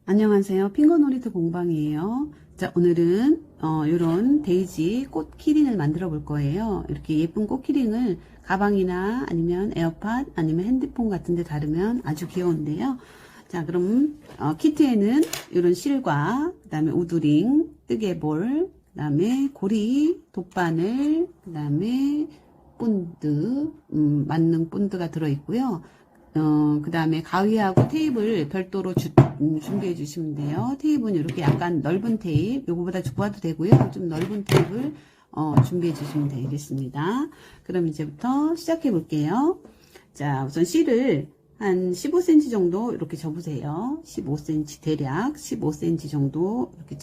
안녕하세요. 핑거놀이터 공방이에요. 자, 오늘은 이런 데이지 꽃 키링을 만들어 볼 거예요. 이렇게 예쁜 꽃 키링을 가방이나 아니면 에어팟 아니면 핸드폰 같은 데 다루면 아주 귀여운데요. 자, 그럼 키트에는 이런 실과 그 다음에 우드링, 뜨개볼, 그 다음에 고리, 돗바늘, 그 다음에 본드, 만능 본드가 들어있고요. 그 다음에 가위하고 테이프를 별도로 준비해 주시면 돼요. 테이프는 이렇게 약간 넓은 테이프, 요거보다 두꺼워도 되고요. 좀 넓은 테이프를 준비해 주시면 되겠습니다. 그럼 이제부터 시작해 볼게요. 자, 우선 실을 한 15cm 정도 이렇게 접으세요. 15cm 대략 15cm 정도 이렇게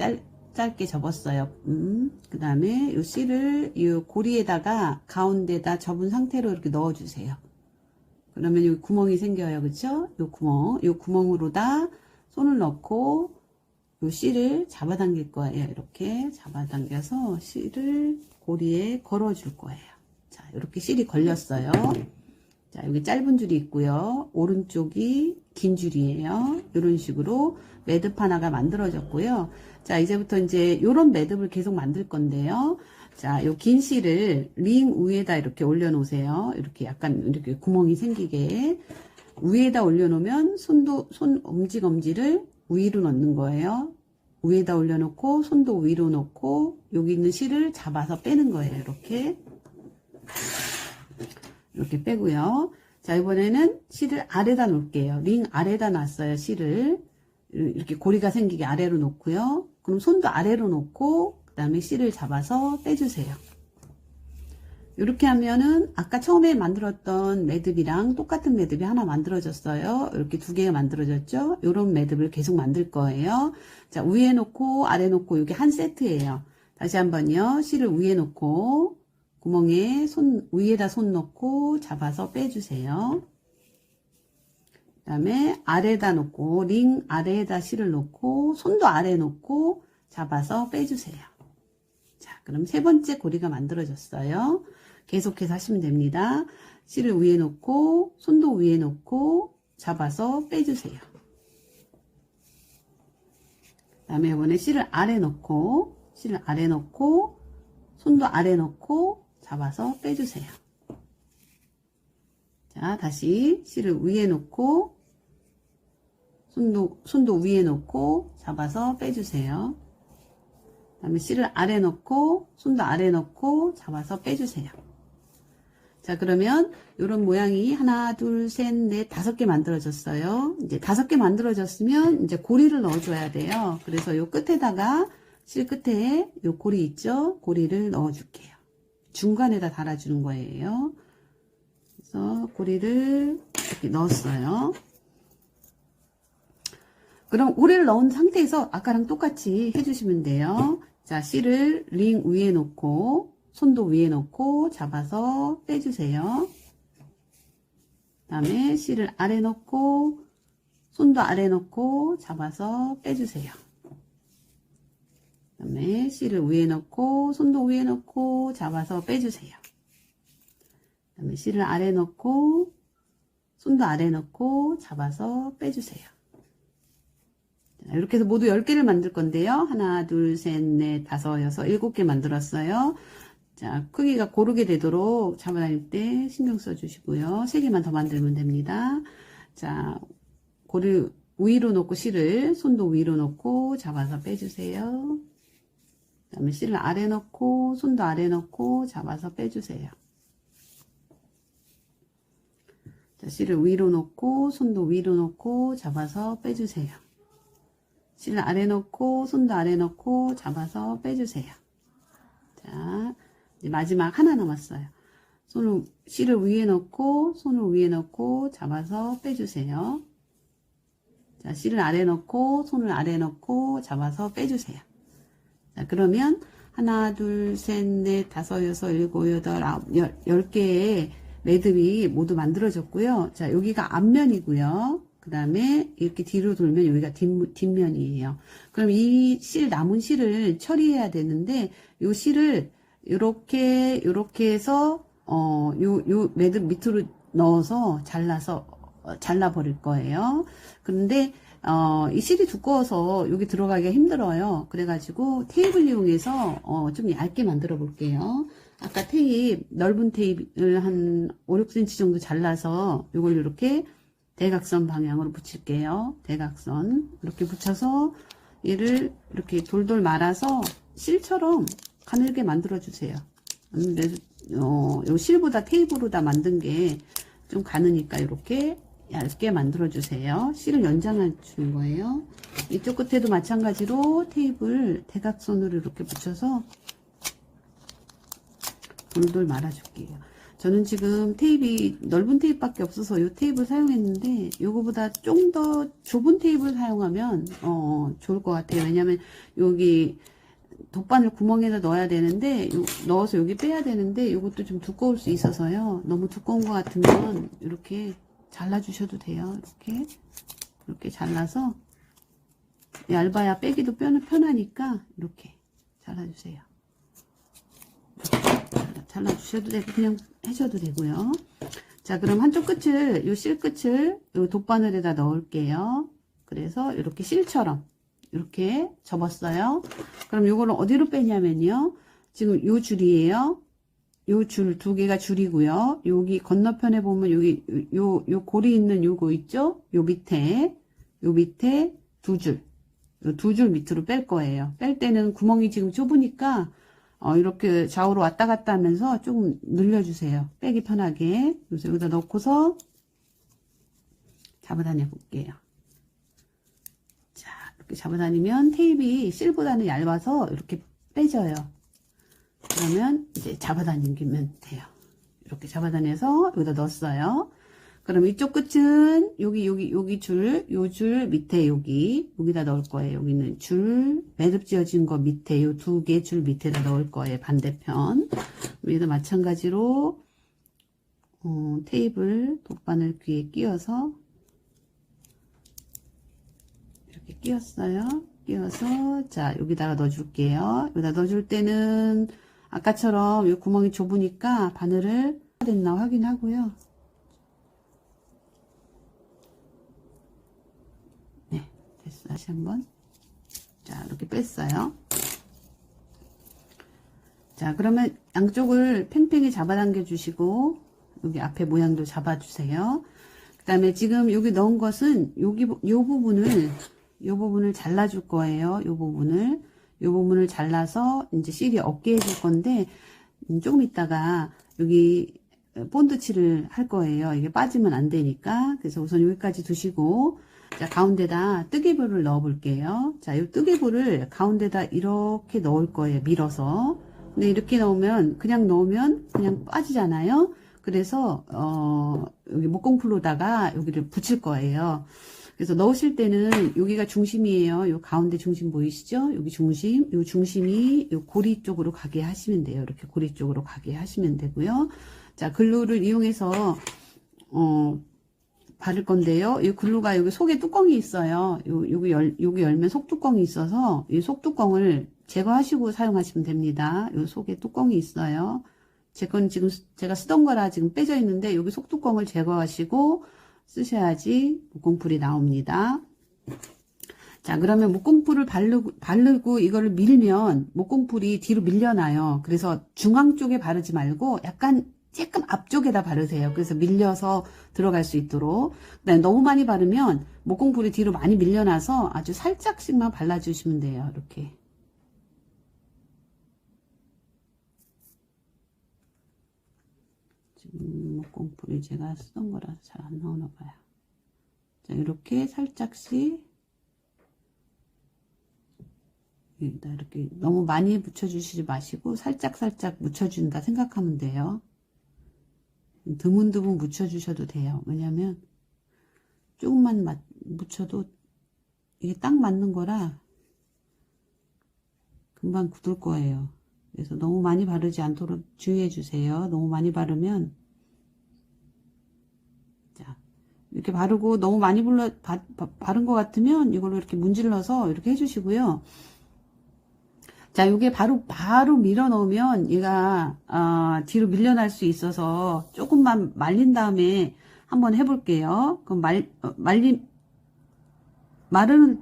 짧게 접었어요. 그 다음에 이 실을 이 고리에다가 가운데다 접은 상태로 이렇게 넣어 주세요. 그러면 여기 구멍이 생겨요. 그쵸? 요 구멍으로다 손을 넣고 요 실을 잡아당길 거예요. 이렇게 잡아당겨서 실을 고리에 걸어 줄 거예요. 자, 이렇게 실이 걸렸어요. 자, 여기 짧은 줄이 있고요. 오른쪽이 긴 줄이에요. 이런 식으로 매듭 하나가 만들어졌고요. 자, 이제부터 이제 요런 매듭을 계속 만들 건데요. 자, 요 긴 실을 링 위에다 이렇게 올려놓으세요. 이렇게 약간 이렇게 구멍이 생기게. 위에다 올려놓으면 손 엄지를 위로 넣는 거예요. 위에다 올려놓고 손도 위로 놓고 여기 있는 실을 잡아서 빼는 거예요. 이렇게 빼고요. 자, 이번에는 실을 아래다 놓을게요. 링 아래다 놨어요. 실을 이렇게 고리가 생기게 아래로 놓고요. 그럼 손도 아래로 놓고 그 다음에 실을 잡아서 빼주세요. 이렇게 하면은 아까 처음에 만들었던 매듭이랑 똑같은 매듭이 하나 만들어졌어요. 이렇게 두 개가 만들어졌죠. 이런 매듭을 계속 만들 거예요. 자, 위에 놓고 아래 놓고 이게 한 세트예요. 다시 한번요. 실을 위에 놓고 구멍에 위에다 손 넣고 잡아서 빼주세요. 그 다음에 아래다 놓고 링 아래에다 실을 놓고 손도 아래 놓고 잡아서 빼주세요. 자, 그럼 세 번째 고리가 만들어졌어요. 계속해서 하시면 됩니다. 실을 위에 놓고 손도 위에 놓고 잡아서 빼주세요. 그 다음에 이번에 실을 아래 놓고 손도 아래 놓고 잡아서 빼주세요. 자, 다시 실을 위에 놓고 손도 위에 놓고 잡아서 빼주세요. 그 다음에 실을 아래 놓고 손도 아래 놓고 잡아서 빼주세요. 자, 그러면 이런 모양이 하나, 둘, 셋, 넷, 5개 만들어졌어요. 이제 5개 만들어졌으면 이제 고리를 넣어줘야 돼요. 그래서 요 끝에다가 실 끝에 요 고리 있죠? 고리를 넣어줄게요. 중간에다 달아주는 거예요. 그래서 고리를 이렇게 넣었어요. 그럼 고리를 넣은 상태에서 아까랑 똑같이 해주시면 돼요. 자, 실을 링 위에 놓고 손도 위에 놓고 잡아서 빼주세요. 그 다음에 실을 아래 놓고 손도 아래 놓고 잡아서 빼주세요. 그 다음에 실을 위에 놓고 손도 위에 놓고 잡아서 빼주세요. 그 다음에 실을 아래 놓고 손도 아래 놓고 잡아서 빼주세요. 이렇게 해서 모두 10개를 만들 건데요. 하나, 둘, 셋, 넷, 다섯, 여섯, 7개 만들었어요. 자, 크기가 고르게 되도록 잡아다닐 때 신경 써주시고요. 3개만 더 만들면 됩니다. 자, 고리 위로 놓고 실을 손도 위로 놓고 잡아서 빼주세요. 그 다음에 실을 아래 놓고 손도 아래 놓고 잡아서 빼주세요. 자, 실을 위로 놓고 손도 위로 놓고 잡아서 빼주세요. 실을 아래 놓고 손도 아래 놓고 잡아서 빼주세요. 자, 이제 마지막 하나 남았어요. 실을 위에 놓고 손을 위에 놓고 잡아서 빼주세요. 자, 실을 아래 놓고 손을 아래 놓고 잡아서 빼주세요. 자, 그러면 하나, 둘, 셋, 넷, 다섯, 여섯, 일곱, 여덟, 아홉, 10개의 매듭이 모두 만들어졌고요. 자, 여기가 앞면이고요. 그 다음에 이렇게 뒤로 돌면 여기가 뒷면이에요. 그럼 이 남은 실을 처리해야 되는데, 요 실을 요렇게 해서, 요 매듭 밑으로 넣어서 잘라 버릴 거예요. 그런데 이 실이 두꺼워서 여기 들어가기가 힘들어요. 그래가지고 테이프를 이용해서 좀 얇게 만들어 볼게요. 아까 테이프, 넓은 테이프를 한 5, 6cm 정도 잘라서 이걸 이렇게 대각선 방향으로 붙일게요. 대각선 이렇게 붙여서 얘를 이렇게 돌돌 말아서 실처럼 가늘게 만들어 주세요. 요 실보다 테이프로 다 만든 게 좀 가느니까 이렇게 얇게 만들어 주세요. 실을 연장해 주는 거예요. 이쪽 끝에도 마찬가지로 테이프를 대각선으로 이렇게 붙여서 돌돌 말아 줄게요. 저는 지금 테이프 넓은 테이프밖에 없어서 이 테이프를 사용했는데 요거보다 좀 더 좁은 테이프를 사용하면 좋을 것 같아요. 왜냐면 여기 돗바늘 구멍에다 넣어야 되는데 넣어서 여기 빼야 되는데 이것도 좀 두꺼울 수 있어서요. 너무 두꺼운 것 같으면 이렇게 잘라 주셔도 돼요. 이렇게 잘라서 얇아야 빼기도 편하니까 이렇게 잘라 주세요. 잘라 주셔도 되고 그냥 해셔도 되고요. 자, 그럼 한쪽 끝을 요 실 끝을 요 돗바늘에다 넣을게요. 그래서 이렇게 실처럼 이렇게 접었어요. 그럼 요거를 어디로 빼냐면요. 지금 요 줄이에요. 요 줄 두 개가 줄이고요. 여기 건너편에 보면 여기 요 고리 있는 요거 있죠? 요 밑에 두 줄. 요 두 줄 밑으로 뺄 거예요. 뺄 때는 구멍이 지금 좁으니까 이렇게 좌우로 왔다 갔다 하면서 조금 늘려주세요. 빼기 편하게. 그래서 여기다 넣고서 잡아다녀 볼게요. 자, 이렇게 잡아다니면 테이프가 실보다는 얇아서 이렇게 빼져요. 그러면 이제 잡아다니면 돼요. 이렇게 잡아다녀서 여기다 넣었어요. 그럼 이쪽 끝은 여기 줄, 요 줄 밑에 여기다 넣을 거예요. 여기는 줄, 매듭 지어진 거 밑에 요 두 개 줄 밑에다 넣을 거예요. 반대편. 여기도 마찬가지로, 테이블 돗바늘 귀에 끼워서, 이렇게 끼웠어요. 끼워서, 자, 여기다가 넣어줄게요. 여기다 넣어줄 때는, 아까처럼 요 구멍이 좁으니까 바늘을 됐나 확인하고요. 다시 한번. 자, 이렇게 뺐어요. 자, 그러면 양쪽을 팽팽히 잡아당겨 주시고 여기 앞에 모양도 잡아 주세요. 그 다음에 지금 여기 넣은 것은 요 부분을 잘라 줄 거예요. 요 부분을 잘라서 이제 실이 없게 해줄 건데 조금 있다가 여기 본드칠을 할 거예요. 이게 빠지면 안 되니까. 그래서 우선 여기까지 두시고, 자, 가운데다 뜨개볼을 넣어 볼게요. 자, 이 뜨개볼을 가운데다 이렇게 넣을 거예요. 밀어서. 근데 이렇게 그냥 넣으면 그냥 빠지잖아요. 그래서, 여기 목공풀로다가 여기를 붙일 거예요. 그래서 넣으실 때는 여기가 중심이에요. 요 가운데 중심 보이시죠? 여기 중심, 요 중심이 요 고리 쪽으로 가게 하시면 돼요. 이렇게 고리 쪽으로 가게 하시면 되고요. 자, 글루를 이용해서, 바를 건데요. 이 글루가 여기 속에 뚜껑이 있어요. 여기 열면 속뚜껑이 있어서 이 속뚜껑을 제거하시고 사용하시면 됩니다. 이 속에 뚜껑이 있어요. 제 건 지금 제가 쓰던 거라 지금 빼져 있는데 여기 속뚜껑을 제거하시고 쓰셔야지 목공풀이 나옵니다. 자, 그러면 목공풀을 바르고 이거를 밀면 목공풀이 뒤로 밀려나요. 그래서 중앙 쪽에 바르지 말고 약간 조금 앞쪽에다 바르세요. 그래서 밀려서 들어갈 수 있도록. 그다음에 너무 많이 바르면 목공풀이 뒤로 많이 밀려나서 아주 살짝씩만 발라주시면 돼요. 이렇게. 지금 목공풀이 제가 쓰던 거라서 잘 안 나오나 봐요. 자, 이렇게 살짝씩 여기다 이렇게 너무 많이 묻혀주시지 마시고 살짝 묻혀준다 생각하면 돼요. 드문드문 묻혀주셔도 돼요. 왜냐면 조금만 묻혀도 이게 딱 맞는 거라 금방 굳을 거예요. 그래서 너무 많이 바르지 않도록 주의해 주세요. 너무 많이 바르면 자, 이렇게 바르고 너무 많이 바른 것 같으면 이걸로 이렇게 문질러서 이렇게 해주시고요. 자, 요게 바로 밀어 넣으면 얘가 뒤로 밀려날 수 있어서 조금만 말린 다음에 한번 해볼게요. 그럼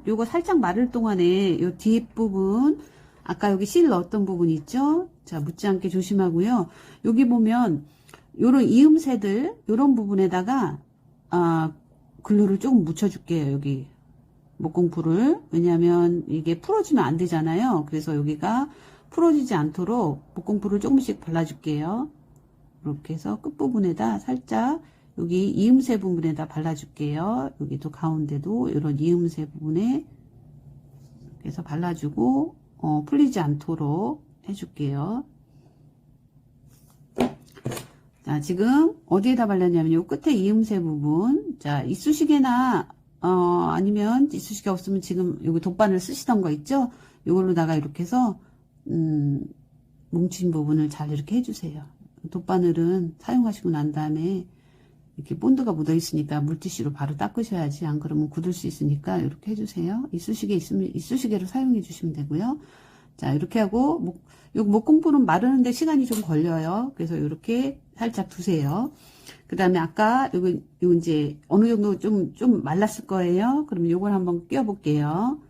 요거 살짝 마를 동안에 요 뒷부분, 아까 여기 실 넣었던 부분 있죠? 자, 묻지 않게 조심하고요. 여기 보면, 요런 이음새들, 요런 부분에다가, 글루를 조금 묻혀줄게요, 여기. 목공풀을. 왜냐면 이게 풀어지면 안 되잖아요. 그래서 여기가 풀어지지 않도록 목공풀을 조금씩 발라줄게요. 이렇게 해서 끝부분에다 살짝 여기 이음새 부분에다 발라줄게요. 여기도 가운데도 이런 이음새 부분에 그래서 발라주고 풀리지 않도록 해줄게요. 자, 지금 어디에다 발랐냐면 요 끝에 이음새 부분. 자, 이쑤시개나 아니면 이쑤시개 없으면 지금 여기 돗바늘 쓰시던 거 있죠? 이걸로다가 이렇게 해서 뭉친 부분을 잘 이렇게 해주세요. 돗바늘은 사용하시고 난 다음에 이렇게 본드가 묻어 있으니까 물티슈로 바로 닦으셔야지, 안 그러면 굳을 수 있으니까 이렇게 해주세요. 이쑤시개 있으면 이쑤시개로 사용해 주시면 되고요. 자, 이렇게 하고 목공풀은 마르는데 시간이 좀 걸려요. 그래서 이렇게 살짝 두세요. 그 다음에 아까 요거 이제 어느 정도 좀 말랐을 거예요. 그러면 요걸 한번 끼워 볼게요.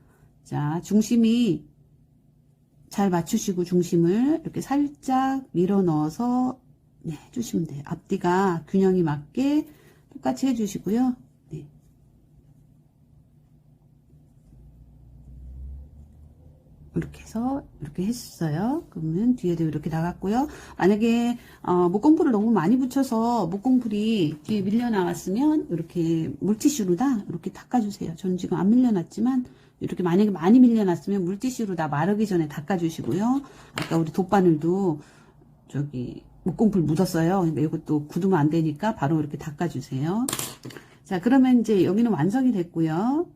자, 중심이 잘 맞추시고 중심을 이렇게 살짝 밀어 넣어서 네, 해주시면 돼요. 앞뒤가 균형이 맞게 똑같이 해주시고요. 네. 이렇게 해서 이렇게 했어요. 그러면 뒤에도 이렇게 나갔고요. 만약에 목공풀을 너무 많이 붙여서 목공풀이 뒤에 밀려 나왔으면 이렇게 물티슈로다 이렇게 닦아주세요. 저는 지금 안 밀려났지만 이렇게 만약에 많이 밀려났으면 물티슈로 다 마르기 전에 닦아주시고요. 아까 우리 돗바늘도 저기 목공풀 묻었어요. 그러니까 이것도 굳으면 안 되니까 바로 이렇게 닦아주세요. 자, 그러면 이제 여기는 완성이 됐고요.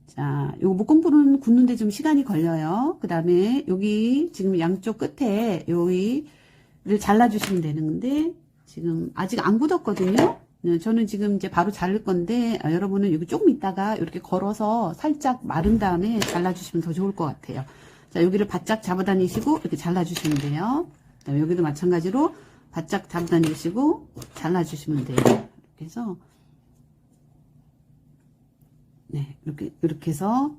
자, 요 목공풀은 굳는데 좀 시간이 걸려요. 그 다음에 여기 지금 양쪽 끝에 여기를 잘라주시면 되는 건데 지금 아직 안 굳었거든요. 네, 저는 지금 이제 바로 자를 건데 여러분은 여기 조금 있다가 이렇게 걸어서 살짝 마른 다음에 잘라주시면 더 좋을 것 같아요. 자, 여기를 바짝 잡아다니시고 이렇게 잘라주시면 돼요. 그다음에 여기도 마찬가지로 바짝 잡아다니시고 잘라주시면 돼요. 이렇게 해서 네, 이렇게 해서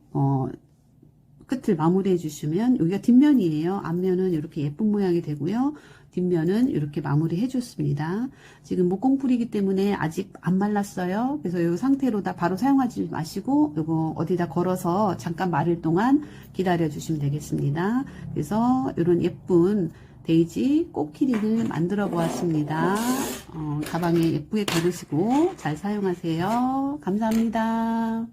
끝을 마무리해 주시면 여기가 뒷면이에요. 앞면은 이렇게 예쁜 모양이 되고요. 뒷면은 이렇게 마무리 해 줬습니다. 지금 목공풀이기 때문에 아직 안 말랐어요. 그래서 이 상태로 다 바로 사용하지 마시고 요거 어디다 걸어서 잠깐 마를 동안 기다려 주시면 되겠습니다. 그래서 이런 예쁜 데이지 꽃키링을 만들어 보았습니다. 가방에 예쁘게 걸으시고 잘 사용하세요. 감사합니다.